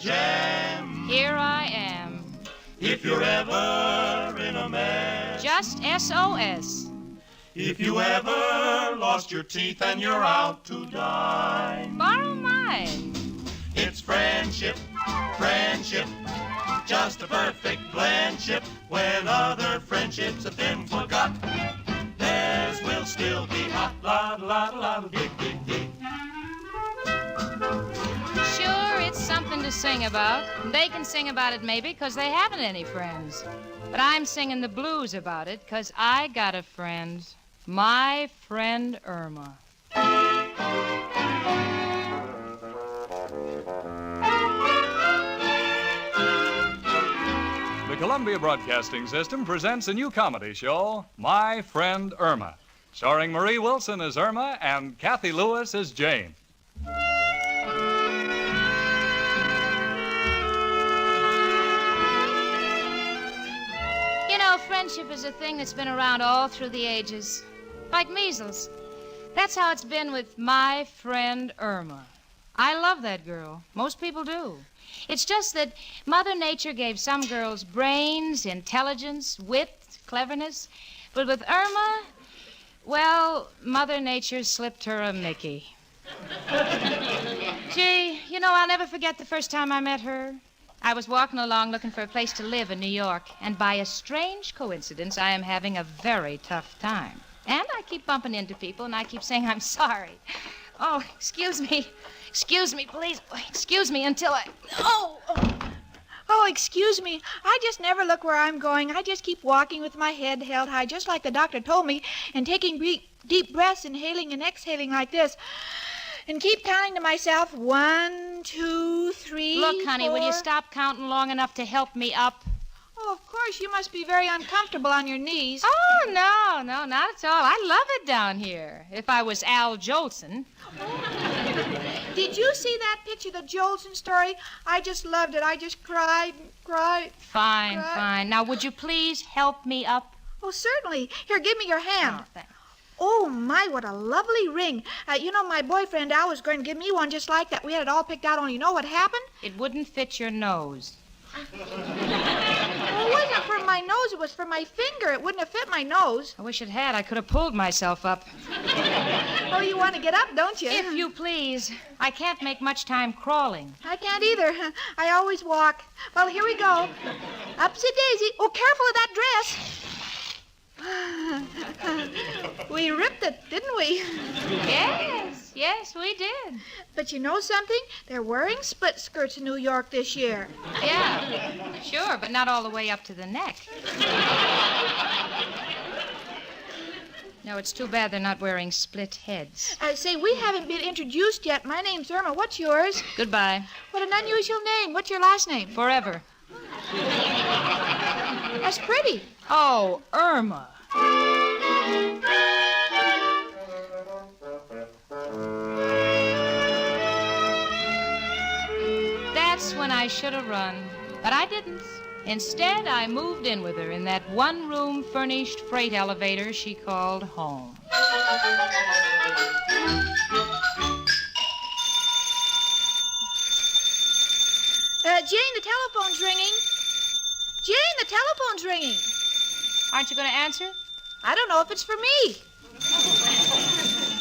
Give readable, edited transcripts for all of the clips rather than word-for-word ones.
gem. Here I am. If you're ever in a mess. Just SOS. If you ever lost your teeth and you're out to dine. Borrow mine. It's friendship, friendship. Just a perfect blendship. When other friendships have been forgot, theirs will still be hot. La la la la, dig dig dig. Sure, it's something to sing about. They can sing about it maybe because they haven't any friends. But I'm singing the blues about it because I got a friend. My friend Irma. The Columbia Broadcasting System presents a new comedy show, My Friend Irma, starring Marie Wilson as Irma and Kathy Lewis as Jane. You know, friendship is a thing that's been around all through the ages. Like measles. That's how it's been with my friend Irma. I love that girl. Most people do. It's just that Mother Nature gave some girls brains, intelligence, wit, cleverness. But with Irma, well, Mother Nature slipped her a Mickey. Gee, you know, I'll never forget the first time I met her. I was walking along looking for a place to live in New York, and by a strange coincidence, I am having a very tough time. And I keep bumping into people, and I keep saying I'm sorry. Oh, excuse me. Excuse me, please. Excuse me until I... Oh, excuse me. I just never look where I'm going. I just keep walking with my head held high, just like the doctor told me, and taking deep breaths, inhaling and exhaling like this. And keep counting to myself, 1, 2, 3, Look, honey, 4. will you stop counting long enough to help me up? Oh, of course, you must be very uncomfortable on your knees. Oh, no, not at all. I love it down here. If I was Al Jolson. Did you see that picture, the Jolson story? I just loved it. I just cried. Fine, Right. fine. Now, would you please help me up? Oh, certainly. Here, give me your hand. Oh, thanks. Oh, my, what a lovely ring. You know, my boyfriend Al was going to give me one just like that. We had it all picked out, only you know what happened? It wouldn't fit your nose. It wasn't for my nose. It was for my finger. It wouldn't have fit my nose. I wish it had. I could have pulled myself up. Oh, you want to get up, don't you? If you please. I can't make much time crawling. I can't either. I always walk. Well, here we go. Upsy-daisy. Oh, careful of that dress. We ripped it, didn't we? Yes, we did. But you know something? They're wearing split skirts in New York this year. Yeah, sure, but not all the way up to the neck. No, it's too bad they're not wearing split heads. Say, we haven't been introduced yet. My name's Irma. What's yours? Goodbye. What an unusual name. What's your last name? Forever. That's pretty. Oh, Irma. That's when I should have run, but I didn't. Instead, I moved in with her in that one-room furnished freight elevator she called home. Jane, the telephone's ringing. Jane, the telephone's ringing. Aren't you going to answer? I don't know if it's for me.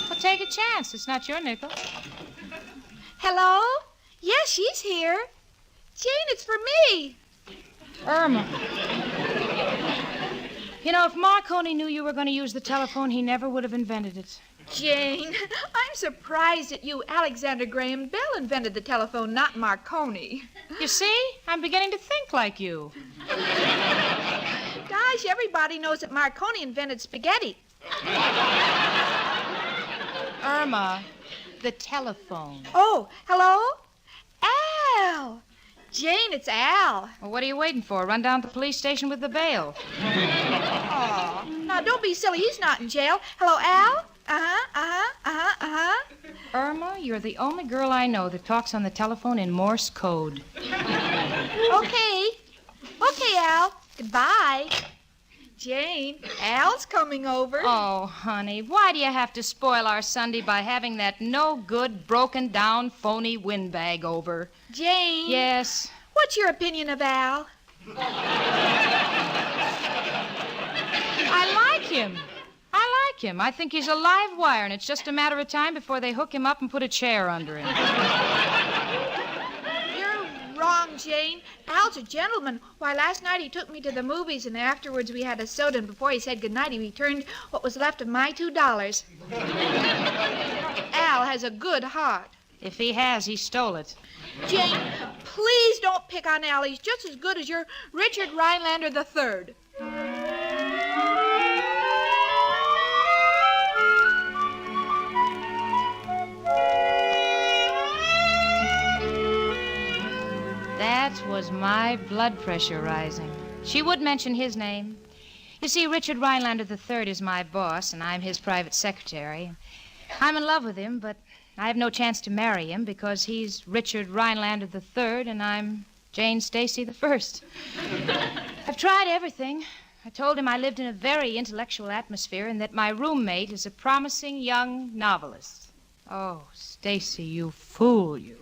Well, take a chance. It's not your nickel. Hello? Yes, she's here. Jane, it's for me. Irma. You know, if Marconi knew you were going to use the telephone, he never would have invented it. Jane, I'm surprised at you. Alexander Graham Bell invented the telephone, not Marconi. You see? I'm beginning to think like you. Gosh, everybody knows that Marconi invented spaghetti. Irma, the telephone. Oh, hello? Al. Jane, it's Al. Well, what are you waiting for? Run down to the police station with the bail. Oh, now don't be silly. He's not in jail. Hello, Al? Irma, you're the only girl I know that talks on the telephone in Morse code. Okay. Okay, Al. Goodbye. Jane, Al's coming over. Oh, honey, why do you have to spoil our Sunday by having that no-good, broken-down, phony windbag over? Jane. Yes? What's your opinion of Al? I like him. I think he's a live wire, and it's just a matter of time before they hook him up and put a chair under him. You're wrong, Jane. Al's a gentleman. Why, last night he took me to the movies, and afterwards we had a soda, and before he said goodnight, he returned what was left of my $2. Al has a good heart. If he has, he stole it. Jane, please don't pick on Al. He's just as good as your Richard Rhinelander III. That was my blood pressure rising. She would mention his name. You see, Richard Rhinelander III is my boss, and I'm his private secretary. I'm in love with him, but I have no chance to marry him because he's Richard Rhinelander III and I'm Jane Stacy I. I've tried everything. I told him I lived in a very intellectual atmosphere and that my roommate is a promising young novelist. Oh, Stacy, you fool, you.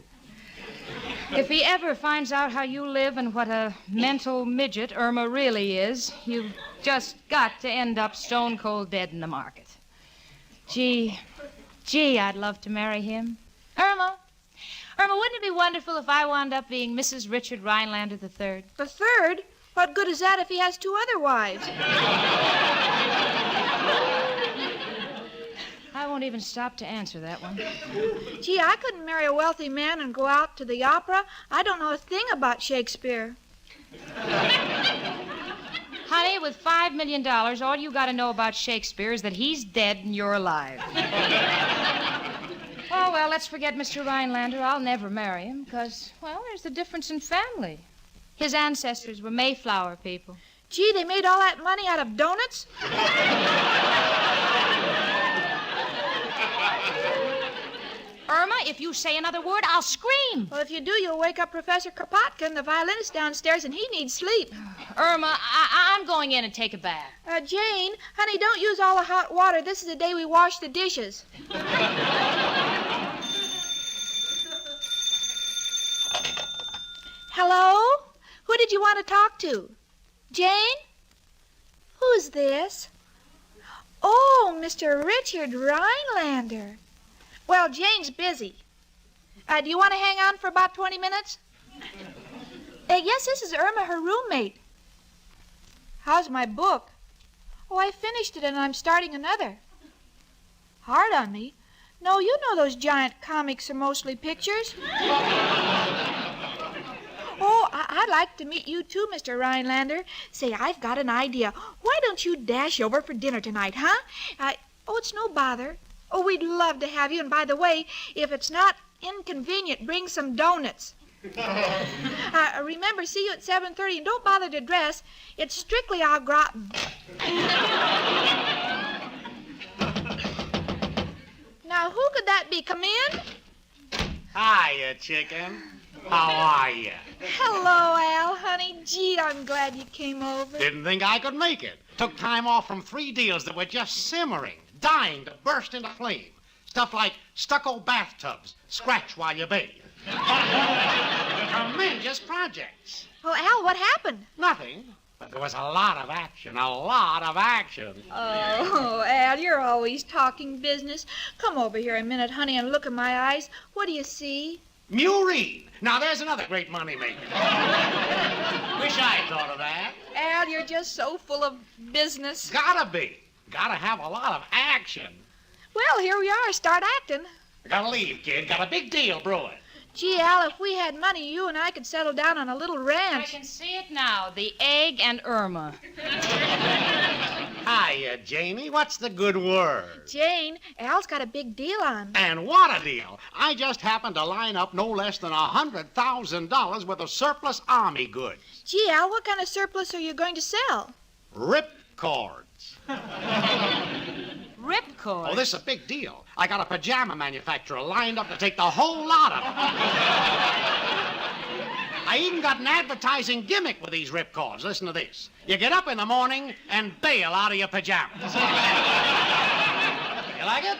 If he ever finds out how you live and what a mental midget Irma really is, you've just got to end up stone cold dead in the market. Gee, I'd love to marry him. Irma, wouldn't it be wonderful if I wound up being Mrs. Richard Rhinelander III? The third? What good is that if he has 2 other wives? I won't even stop to answer that one. Gee, I couldn't marry a wealthy man and go out to the opera. I don't know a thing about Shakespeare. Honey, with $5 million, all you got to know about Shakespeare is that he's dead and you're alive. Oh, well, let's forget Mr. Rhinelander. I'll never marry him because, well, there's the difference in family. His ancestors were Mayflower people. Gee, they made all that money out of donuts? Irma, if you say another word, I'll scream. Well, if you do, you'll wake up Professor Kropotkin, the violinist downstairs, and he needs sleep. Irma, I'm going in and take a bath. Jane, honey, don't use all the hot water. This is the day we wash the dishes. Hello? Who did you want to talk to? Jane? Who's this? Oh, Mr. Richard Rhinelander. Well, Jane's busy. Do you want to hang on for about 20 minutes? Yes, this is Irma, her roommate. How's my book? Oh, I finished it and I'm starting another. Hard on me? No, you know those giant comics are mostly pictures. Oh, I'd like to meet you too, Mr. Rhinelander. Say, I've got an idea. Why don't you dash over for dinner tonight, huh? Oh, it's no bother. Oh, we'd love to have you. And by the way, if it's not inconvenient, bring some donuts. Remember, see you at 7:30, and don't bother to dress. It's strictly au gratin. Now, who could that be? Come in. Hiya, chicken. How are you? Hello, Al, honey. Gee, I'm glad you came over. Didn't think I could make it. Took time off from 3 deals that were just simmering, dying to burst into flame. Stuff like stucco bathtubs, scratch while you bathe. Tremendous projects. Oh, Al, what happened? Nothing, but there was a lot of action, a lot of action. Oh, Al, you're always talking business. Come over here a minute, honey, and look in my eyes. What do you see? Murine. Now, there's another great moneymaker. Wish I'd thought of that. Al, you're just so full of business. Gotta be. Gotta have a lot of action. Well, here we are. Start acting. Gotta leave, kid. Got a big deal brewing. Gee, Al, if we had money, you and I could settle down on a little I ranch. can see it now, the egg and Irma. Hiya, Janie. What's the good word? Jane, Al's got a big deal on. And what a deal. I just happened to line up no less than $100,000 worth of surplus army goods. Gee, Al, what kind of surplus are you going to sell? Rip cords. Ripcord. Oh, this is a big deal. I got a pajama manufacturer lined up to take the whole lot of them. I even got an advertising gimmick with these ripcords. Listen to this. You get up in the morning and bail out of your pajamas. You like it?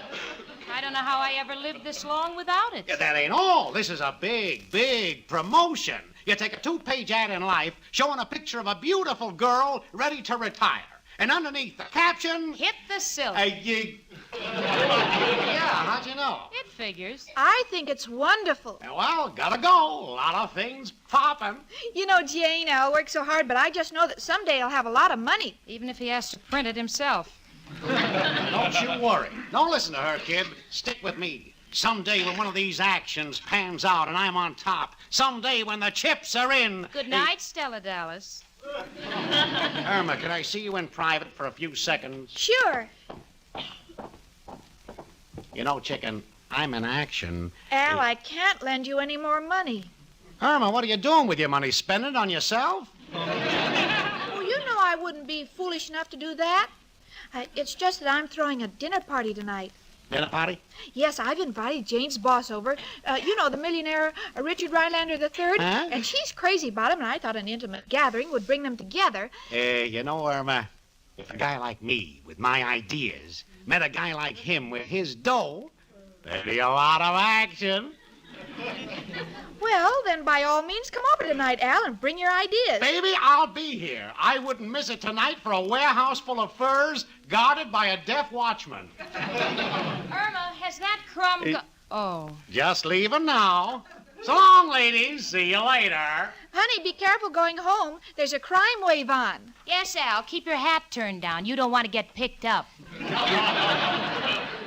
I don't know how I ever lived this long without it. Yeah, that ain't all. This is a big, big promotion. You take a 2-page ad in Life showing a picture of a beautiful girl ready to retire. And underneath the caption... Hit the silk. Yeah, how'd you know? It figures. I think it's wonderful. Yeah, well, gotta go. A lot of things popping. You know, Jane, Al works so hard, but I just know that someday he'll have a lot of money. Even if he has to print it himself. Don't you worry. Don't listen to her, kid. Stick with me. Someday when one of these actions pans out and I'm on top, someday when the chips are in... Good night, Stella Dallas. Irma, can I see you in private for a few seconds? Sure. You know, chicken, I'm in action. Al, I can't lend you any more money. Irma, what are you doing with your money? Spend it on yourself? Oh, you know I wouldn't be foolish enough to do that. It's just that I'm throwing a dinner party tonight. Dinner party? Yes, I've invited Jane's boss over. You know, the millionaire Richard Rhinelander III. Huh? And she's crazy about him, and I thought an intimate gathering would bring them together. You know, Irma, if a guy like me with my ideas met a guy like him with his dough, there'd be a lot of action. Well, then by all means come over tonight, Al, and bring your ideas. Baby, I'll be here. I wouldn't miss it tonight for a warehouse full of furs guarded by a deaf watchman. Irma, has that crumb... Oh. Just leaving now. So long, ladies. See you later. Honey, be careful going home. There's a crime wave on. Yes, Al, keep your hat turned down. You don't want to get picked up.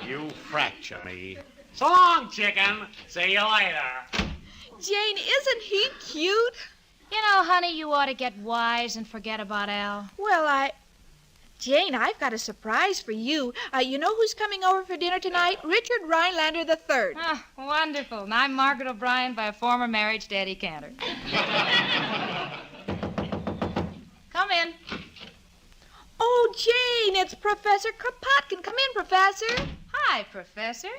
You fracture me. So long, chicken. See you later. Jane, isn't he cute? You know, honey, you ought to get wise and forget about Al. Well, Jane, I've got a surprise for you. You know who's coming over for dinner tonight? Richard Rhinelander III. Ah, wonderful. And I'm Margaret O'Brien by a former marriage to Eddie Cantor. Come in. Oh, Jane, it's Professor Kropotkin. Come in, Professor. Hi, Professor.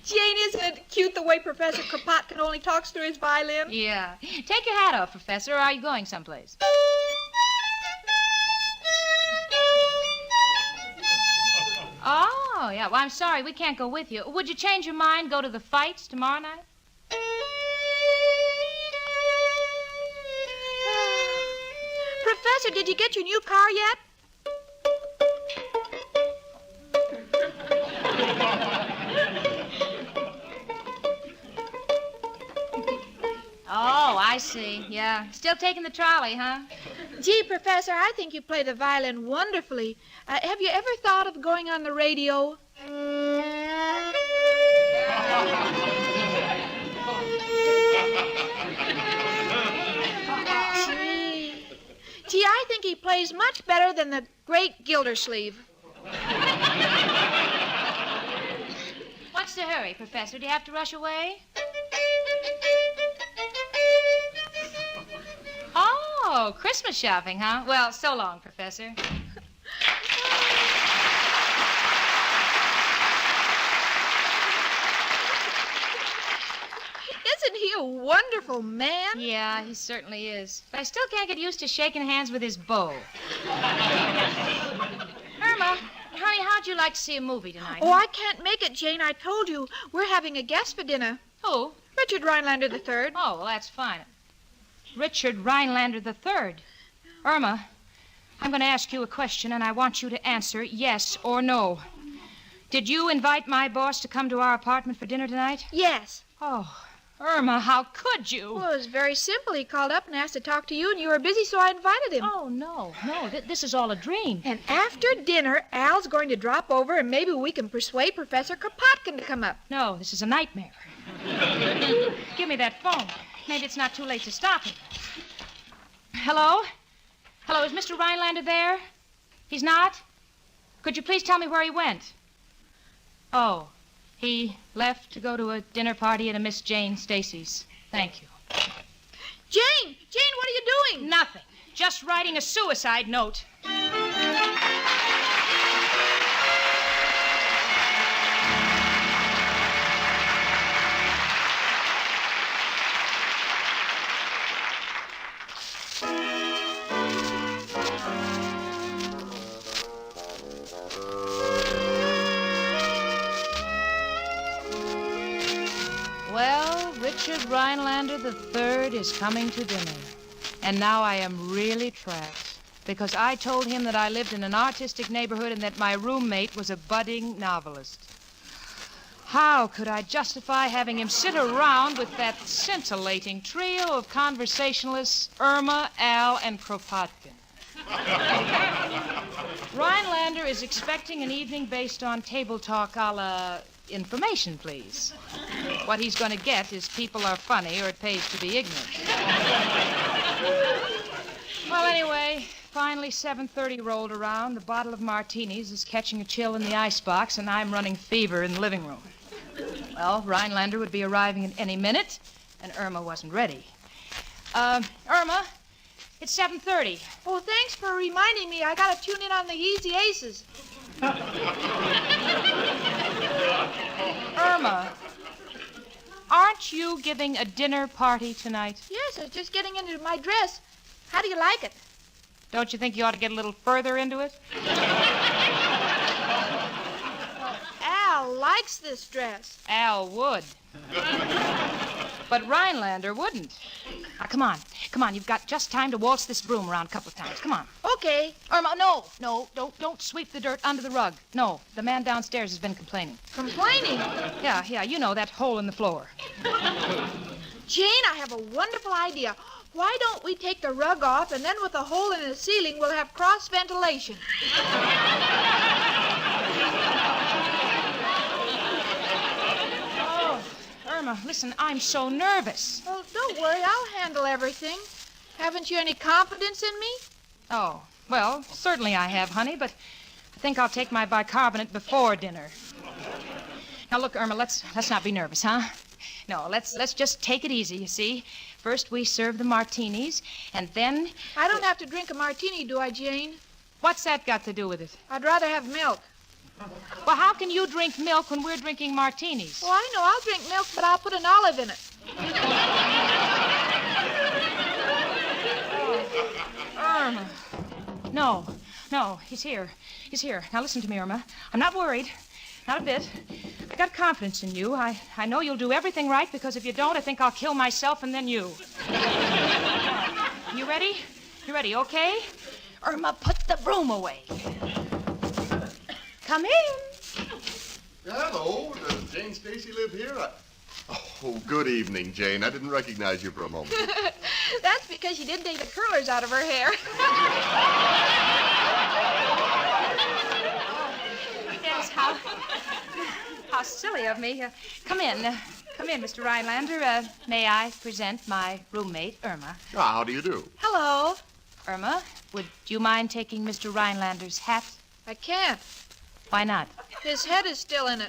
Jane, isn't it cute the way Professor Kropotkin only talks through his violin? Yeah. Take your hat off, Professor, or are you going someplace? Oh, yeah. Well, I'm sorry. We can't go with you. Would you change your mind, go to the fights tomorrow night? Professor, did you get your new car yet? Oh, I see. Yeah. Still taking the trolley, huh? Gee, Professor, I think you play the violin wonderfully. Have you ever thought of going on the radio? Gee, I think he plays much better than the great Gildersleeve. What's the hurry, Professor? Do you have to rush away? Oh, Christmas shopping, huh? Well, so long, Professor. Isn't he a wonderful man? Yeah, he certainly is. But I still can't get used to shaking hands with his beau. Irma, honey, how'd you like to see a movie tonight? Oh, I can't make it, Jane. I told you. We're having a guest for dinner. Who? Richard Rhinelander III. Oh, well, that's fine. Richard Rhinelander III. Irma, I'm going to ask you a question, and I want you to answer yes or no. Did you invite my boss to come to our apartment for dinner tonight? Yes. Oh, Irma, how could you? Well, it was very simple. He called up and asked to talk to you, and you were busy, so I invited him. Oh, no. This is all a dream. And after dinner, Al's going to drop over, and maybe we can persuade Professor Kropotkin to come up. No, this is a nightmare. Give me that phone. Maybe it's not too late to stop him. Hello? Hello, is Mr. Rhinelander there? He's not? Could you please tell me where he went? Oh, he left to go to a dinner party at a Miss Jane Stacy's. Thank you. Jane, what are you doing? Nothing. Just writing a suicide note. Well, Richard Rhinelander III is coming to dinner. And now I am really trapped. Because I told him that I lived in an artistic neighborhood and that my roommate was a budding novelist. How could I justify having him sit around with that scintillating trio of conversationalists, Irma, Al, and Kropotkin? Rhinelander is expecting an evening based on table talk a la information, please. What he's going to get is people are funny or it pays to be ignorant. Well, anyway, finally 7:30 rolled around. The bottle of martinis is catching a chill in the icebox, and I'm running fever in the living room. Well, Rhinelander would be arriving at any minute, and Irma wasn't ready. Irma, it's 7:30. Oh, thanks for reminding me. I gotta tune in on the Easy Aces. Irma, aren't you giving a dinner party tonight? Yes, I was just getting into my dress. How do you like it? Don't you think you ought to get a little further into it? Al likes this dress. Al would. But Rhinelander wouldn't. Now, come on. You've got just time to waltz this broom around a couple of times. Come on. Okay. Irma, no, don't sweep the dirt under the rug. No, the man downstairs has been complaining. Complaining? Yeah, you know, that hole in the floor. Jane, I have a wonderful idea. Why don't we take the rug off, and then with a hole in the ceiling, we'll have cross ventilation. Oh, Irma, listen, I'm so nervous. Oh, don't worry. I'll handle everything. Haven't you any confidence in me? Oh, well, certainly I have, honey, but I think I'll take my bicarbonate before dinner. Now, look, Irma, let's not be nervous, huh? No, let's just take it easy, you see. First, we serve the martinis, and then... I don't have to drink a martini, do I, Jane? What's that got to do with it? I'd rather have milk. Well, how can you drink milk when we're drinking martinis? Oh, I know. I'll drink milk, but I'll put an olive in it. Irma. No, he's here. Now, listen to me, Irma. I'm not worried. Not a bit. I got confidence in you. I know you'll do everything right, because if you don't, I think I'll kill myself and then you. You ready? You ready, okay? Irma, put the broom away. Come in. Hello. Does Jane Stacy live here? Oh, good evening, Jane. I didn't recognize you for a moment. That's because she didn't take the curlers out of her hair. Yes, how silly of me. Come in, Mr. Rhinelander. May I present my roommate, Irma? How do you do? Hello. Irma, would you mind taking Mr. Rhinelander's hat? I can't. Why not? His head is still in it.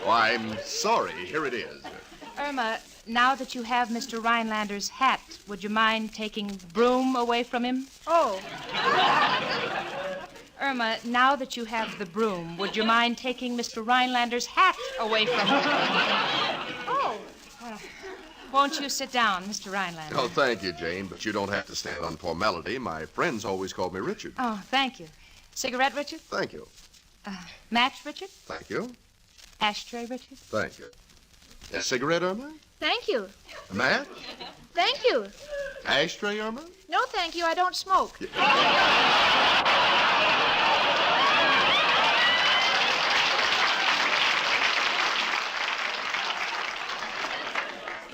Oh, I'm sorry. Here it is. Irma, now that you have Mr. Rhinelander's hat, would you mind taking the broom away from him? Oh. Irma, now that you have the broom, would you mind taking Mr. Rhinelander's hat away from him? Oh. Won't you sit down, Mr. Rhinelander? Oh, thank you, Jane, but you don't have to stand on formality. My friends always call me Richard. Oh, thank you. Cigarette, Richard? Thank you. Match, Richard? Thank you. Ashtray, Richard? Thank you. A cigarette, Irma? Thank you. A match? Thank you. Ashtray, Irma? No, thank you. I don't smoke.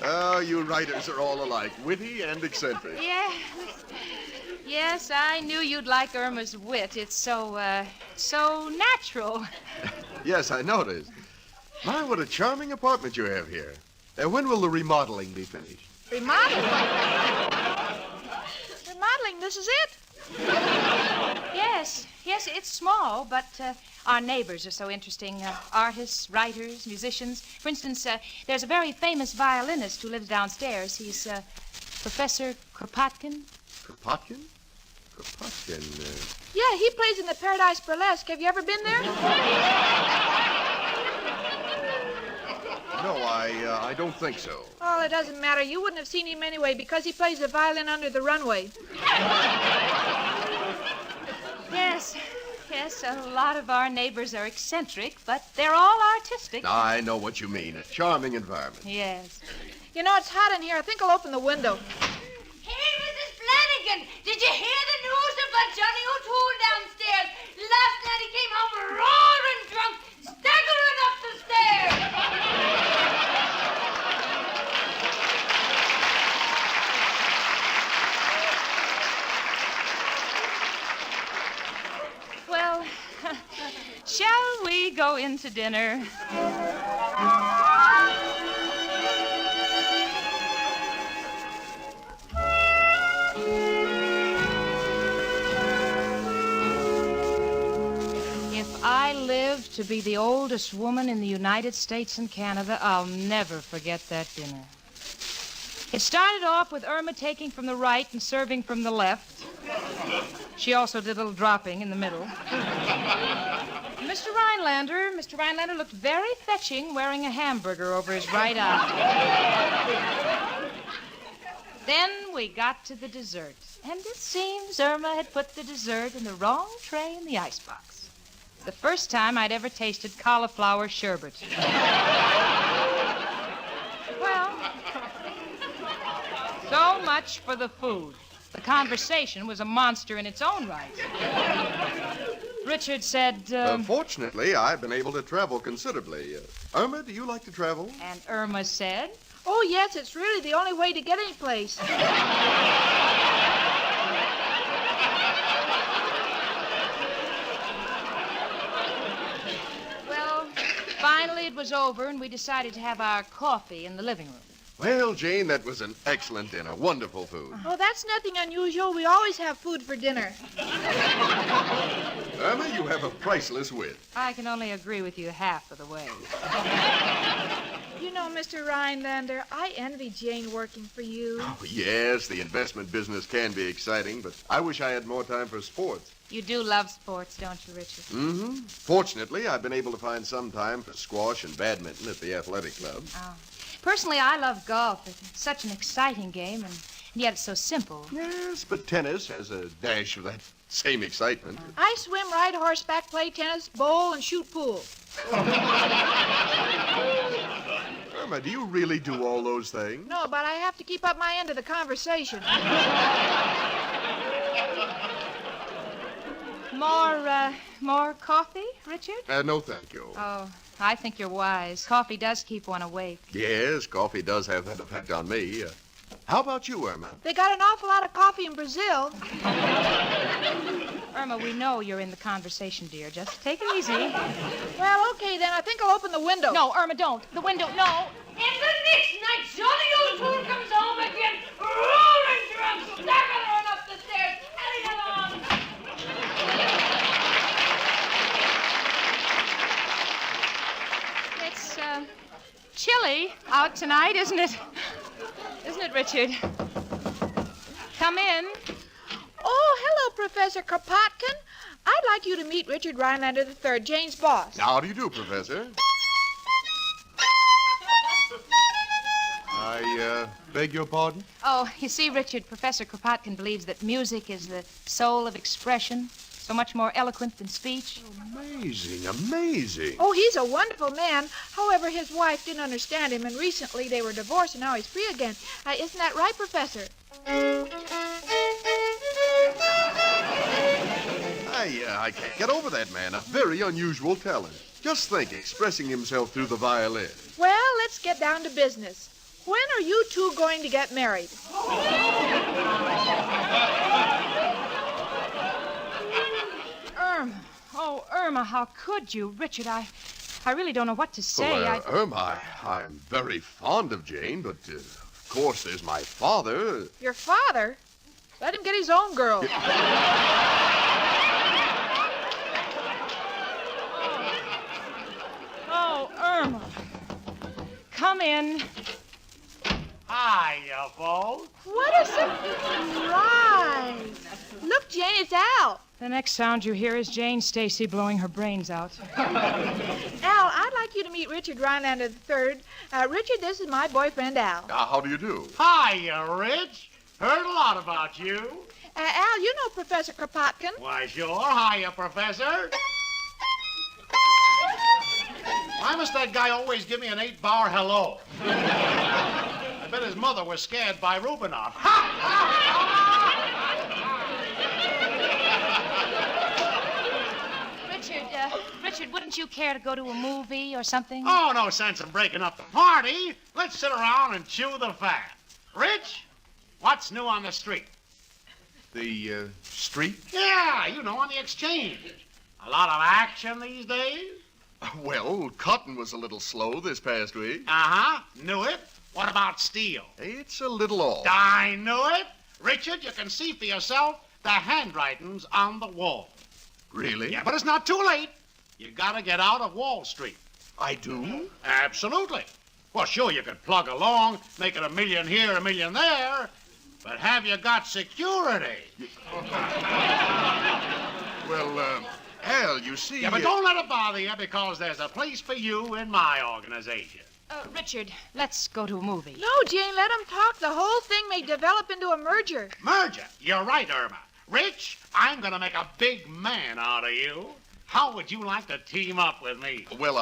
Oh, you writers are all alike, witty and eccentric. Yes, I knew you'd like Irma's wit. It's so natural. Yes, I noticed. My, what a charming apartment you have here. When will the remodeling be finished? Remodeling? Remodeling, this is it? Yes, it's small, but our neighbors are so interesting. Artists, writers, musicians. For instance, there's a very famous violinist who lives downstairs. He's Professor Kropotkin. Kropotkin? Kropotkin, Yeah, he plays in the Paradise Burlesque. Have you ever been there? No, I don't think so. Oh, it doesn't matter. You wouldn't have seen him anyway because he plays the violin under the runway. Yes, Yes, a lot of our neighbors are eccentric, but they're all artistic. I know what you mean. A charming environment. Yes. You know, it's hot in here. I think I'll open the window. Hey, Mrs. Flanagan, did you hear the news about Johnny O'Toole downstairs? Last night he came home roaring drunk, staggering up the stairs. Well, shall we go into dinner? If I live to be the oldest woman in the United States and Canada, I'll never forget that dinner. It started off with Irma taking from the right and serving from the left. She also did a little dropping in the middle. Mr. Rhinelander looked very fetching wearing a hamburger over his right eye. Then we got to the dessert, and it seems Irma had put the dessert in the wrong tray in the icebox. The first time I'd ever tasted cauliflower sherbet. Well, so much for the food. The conversation was a monster in its own right. Richard said, Fortunately, I've been able to travel considerably. Irma, do you like to travel? And Irma said, Oh, yes, it's really the only way to get any place. well, finally it was over, and we decided to have our coffee in the living room. Well, Jane, that was an excellent dinner. Wonderful food. Oh, that's nothing unusual. We always have food for dinner. Irma, you have a priceless wit. I can only agree with you half of the way. You know, Mr. Rhinelander, I envy Jane working for you. Oh, yes, the investment business can be exciting, but I wish I had more time for sports. You do love sports, don't you, Richard? Mm-hmm. Fortunately, I've been able to find some time for squash and badminton at the athletic club. Oh. Personally, I love golf. It's such an exciting game, and yet it's so simple. Yes, but tennis has a dash of that same excitement. I swim, ride horseback, play tennis, bowl, and shoot pool. Irma, do you really do all those things? No, but I have to keep up my end of the conversation. More coffee, Richard? No, thank you. Oh, I think you're wise. Coffee does keep one awake. Yes, coffee does have that effect on me. How about you, Irma? They got an awful lot of coffee in Brazil. Irma, we know you're in the conversation, dear. Just take it easy. Well, okay, then. I think I'll open the window. No, Irma, don't. The window, no. And the next night, Johnny O'Toole comes home again, roaring drunk, staggering up the stairs. Hurry along. It's, chilly out tonight, isn't it? Isn't it, Richard? Come in. Oh, hello, Professor Kropotkin. I'd like you to meet Richard Rhinelander III, Jane's boss. How do you do, Professor? I beg your pardon? Oh, you see, Richard, Professor Kropotkin believes that music is the soul of expression, so much more eloquent than speech. Amazing, amazing. Oh, he's a wonderful man. However, his wife didn't understand him, and recently they were divorced, and now he's free again. Isn't that right, Professor? I can't get over that man. A very unusual talent. Just think, expressing himself through the violin. Well, let's get down to business. When are you two going to get married? Irma. Oh, Irma, how could you? Richard, I really don't know what to say. Well, Irma, I'm very fond of Jane, but of course there's my father. Your father? Let him get his own girl. Oh, Irma. Come in. Hiya, folks. What a surprise. Look, Jane, it's Al. The next sound you hear is Jane Stacy blowing her brains out. Al, I'd like you to meet Richard Rhinelander III. Richard, this is my boyfriend, Al. How do you do? Hiya, Rich. Heard a lot about you. Al, you know Professor Kropotkin. Why, sure. Hiya, Professor. Why must that guy always give me an 8-bar hello? I bet his mother was scared by Rubinoff. Richard, wouldn't you care to go to a movie or something? Oh, no sense in breaking up the party. Let's sit around and chew the fat. Rich, what's new on the street? The, street? Yeah, you know, on the exchange. A lot of action these days? Well, cotton was a little slow this past week. Uh-huh. Knew it. What about steel? It's a little off. I knew it. Richard, you can see for yourself the handwriting's on the wall. Really? Yeah, but it's not too late. You gotta get out of Wall Street. I do? Absolutely. Well, sure, you could plug along, make it $1 million here, $1 million there, but have you got security? Well, Al, you see... Yeah, but don't let it bother you, because there's a place for you in my organization. Richard, let's go to a movie. No, Jane, let him talk. The whole thing may develop into a merger. Merger? You're right, Irma. Rich, I'm gonna make a big man out of you. How would you like to team up with me? Well,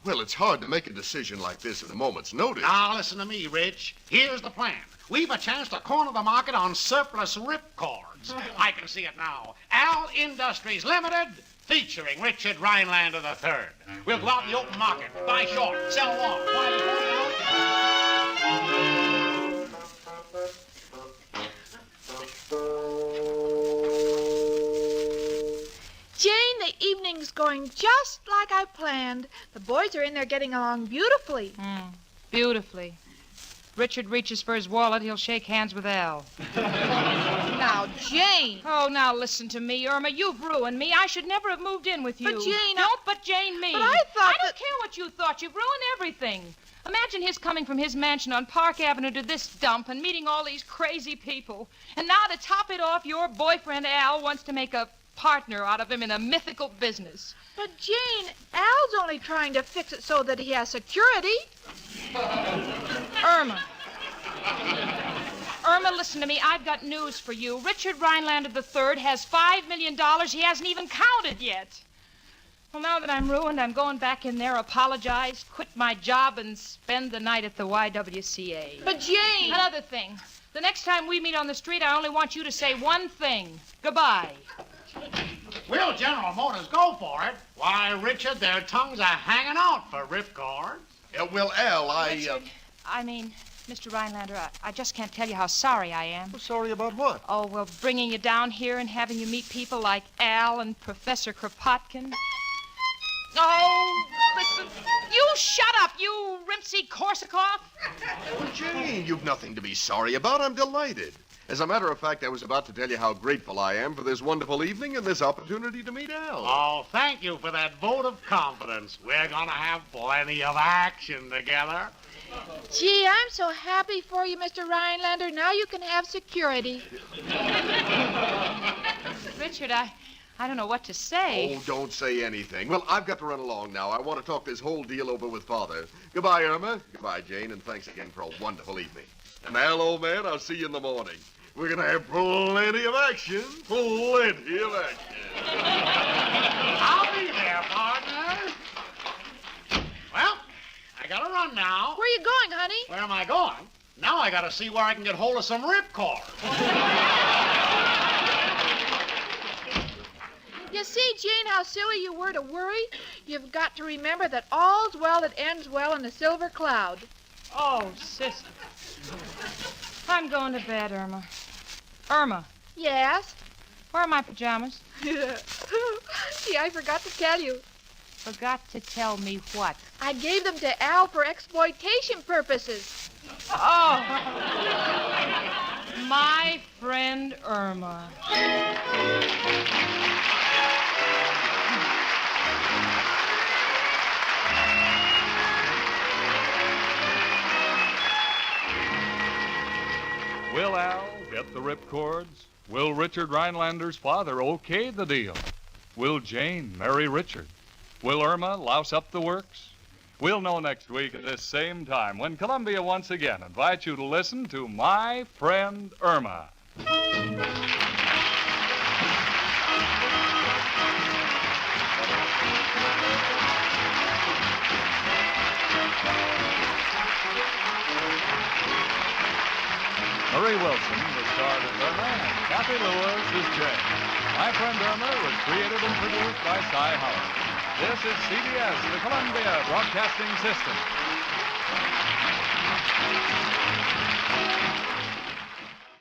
well, it's hard to make a decision like this at a moment's notice. Now, listen to me, Rich. Here's the plan. We've a chance to corner the market on surplus ripcords. I can see it now. Al Industries Limited, featuring Richard Rhinelander III. We'll go out in the open market, buy short, sell long. Jane, the evening's going just like I planned. The boys are in there getting along beautifully. Beautifully. Richard reaches for his wallet, he'll shake hands with Al. Now, Jane. Oh, now listen to me, Irma. You've ruined me. I should never have moved in with you. But, Jane, Don't but Jane me. But I thought I don't care what you thought. You've ruined everything. Imagine his coming from his mansion on Park Avenue to this dump and meeting all these crazy people. And now to top it off, your boyfriend Al wants to make a partner out of him in a mythical business. But, Jane, Al's only trying to fix it so that he has security. Irma. Irma, listen to me. I've got news for you. Richard Rhinelander III has $5 million he hasn't even counted yet. Well, now that I'm ruined, I'm going back in there, apologize, quit my job, and spend the night at the YWCA. But, Jane... Another thing. The next time we meet on the street, I only want you to say one thing. Goodbye. Will General Motors go for it? Why, Richard, their tongues are hanging out for ripcords. Well, Al, Richard, Mr. Rhinelander, I just can't tell you how sorry I am. Well, sorry about what? Oh, well, bringing you down here and having you meet people like Al and Professor Kropotkin. Oh, listen, you shut up, you Rimsky-Korsakov. Well, Jane, you've nothing to be sorry about. I'm delighted. As a matter of fact, I was about to tell you how grateful I am for this wonderful evening and this opportunity to meet Al. Oh, thank you for that vote of confidence. We're going to have plenty of action together. Gee, I'm so happy for you, Mr. Rhinelander. Now you can have security. Richard, I don't know what to say. Oh, don't say anything. Well, I've got to run along now. I want to talk this whole deal over with Father. Goodbye, Irma. Goodbye, Jane, and thanks again for a wonderful evening. And Al, old man, I'll see you in the morning. We're going to have plenty of action. Plenty of action. I'll be there, partner. Well, I got to run now. Where are you going, honey? Where am I going? Now I got to see where I can get hold of some ripcord. You see, Jane, how silly you were to worry? You've got to remember that all's well that ends well in the silver cloud. Oh, sister. I'm going to bed, Irma. Irma, Yes? where are my pajamas? Gee, I forgot to tell you. Forgot to tell me what? I gave them to Al for exploitation purposes. Oh. My friend Irma. Will Al get the ripcords? Will Richard Rhinelander's father okay the deal? Will Jane marry Richard? Will Irma louse up the works? We'll know next week at this same time when Columbia once again invites you to listen to My Friend Irma. Marie Wilson was starred as Irma, and Kathy Lewis as Jane. My Friend Irma was created and produced by Cy Howard. This is CBS, the Columbia Broadcasting System.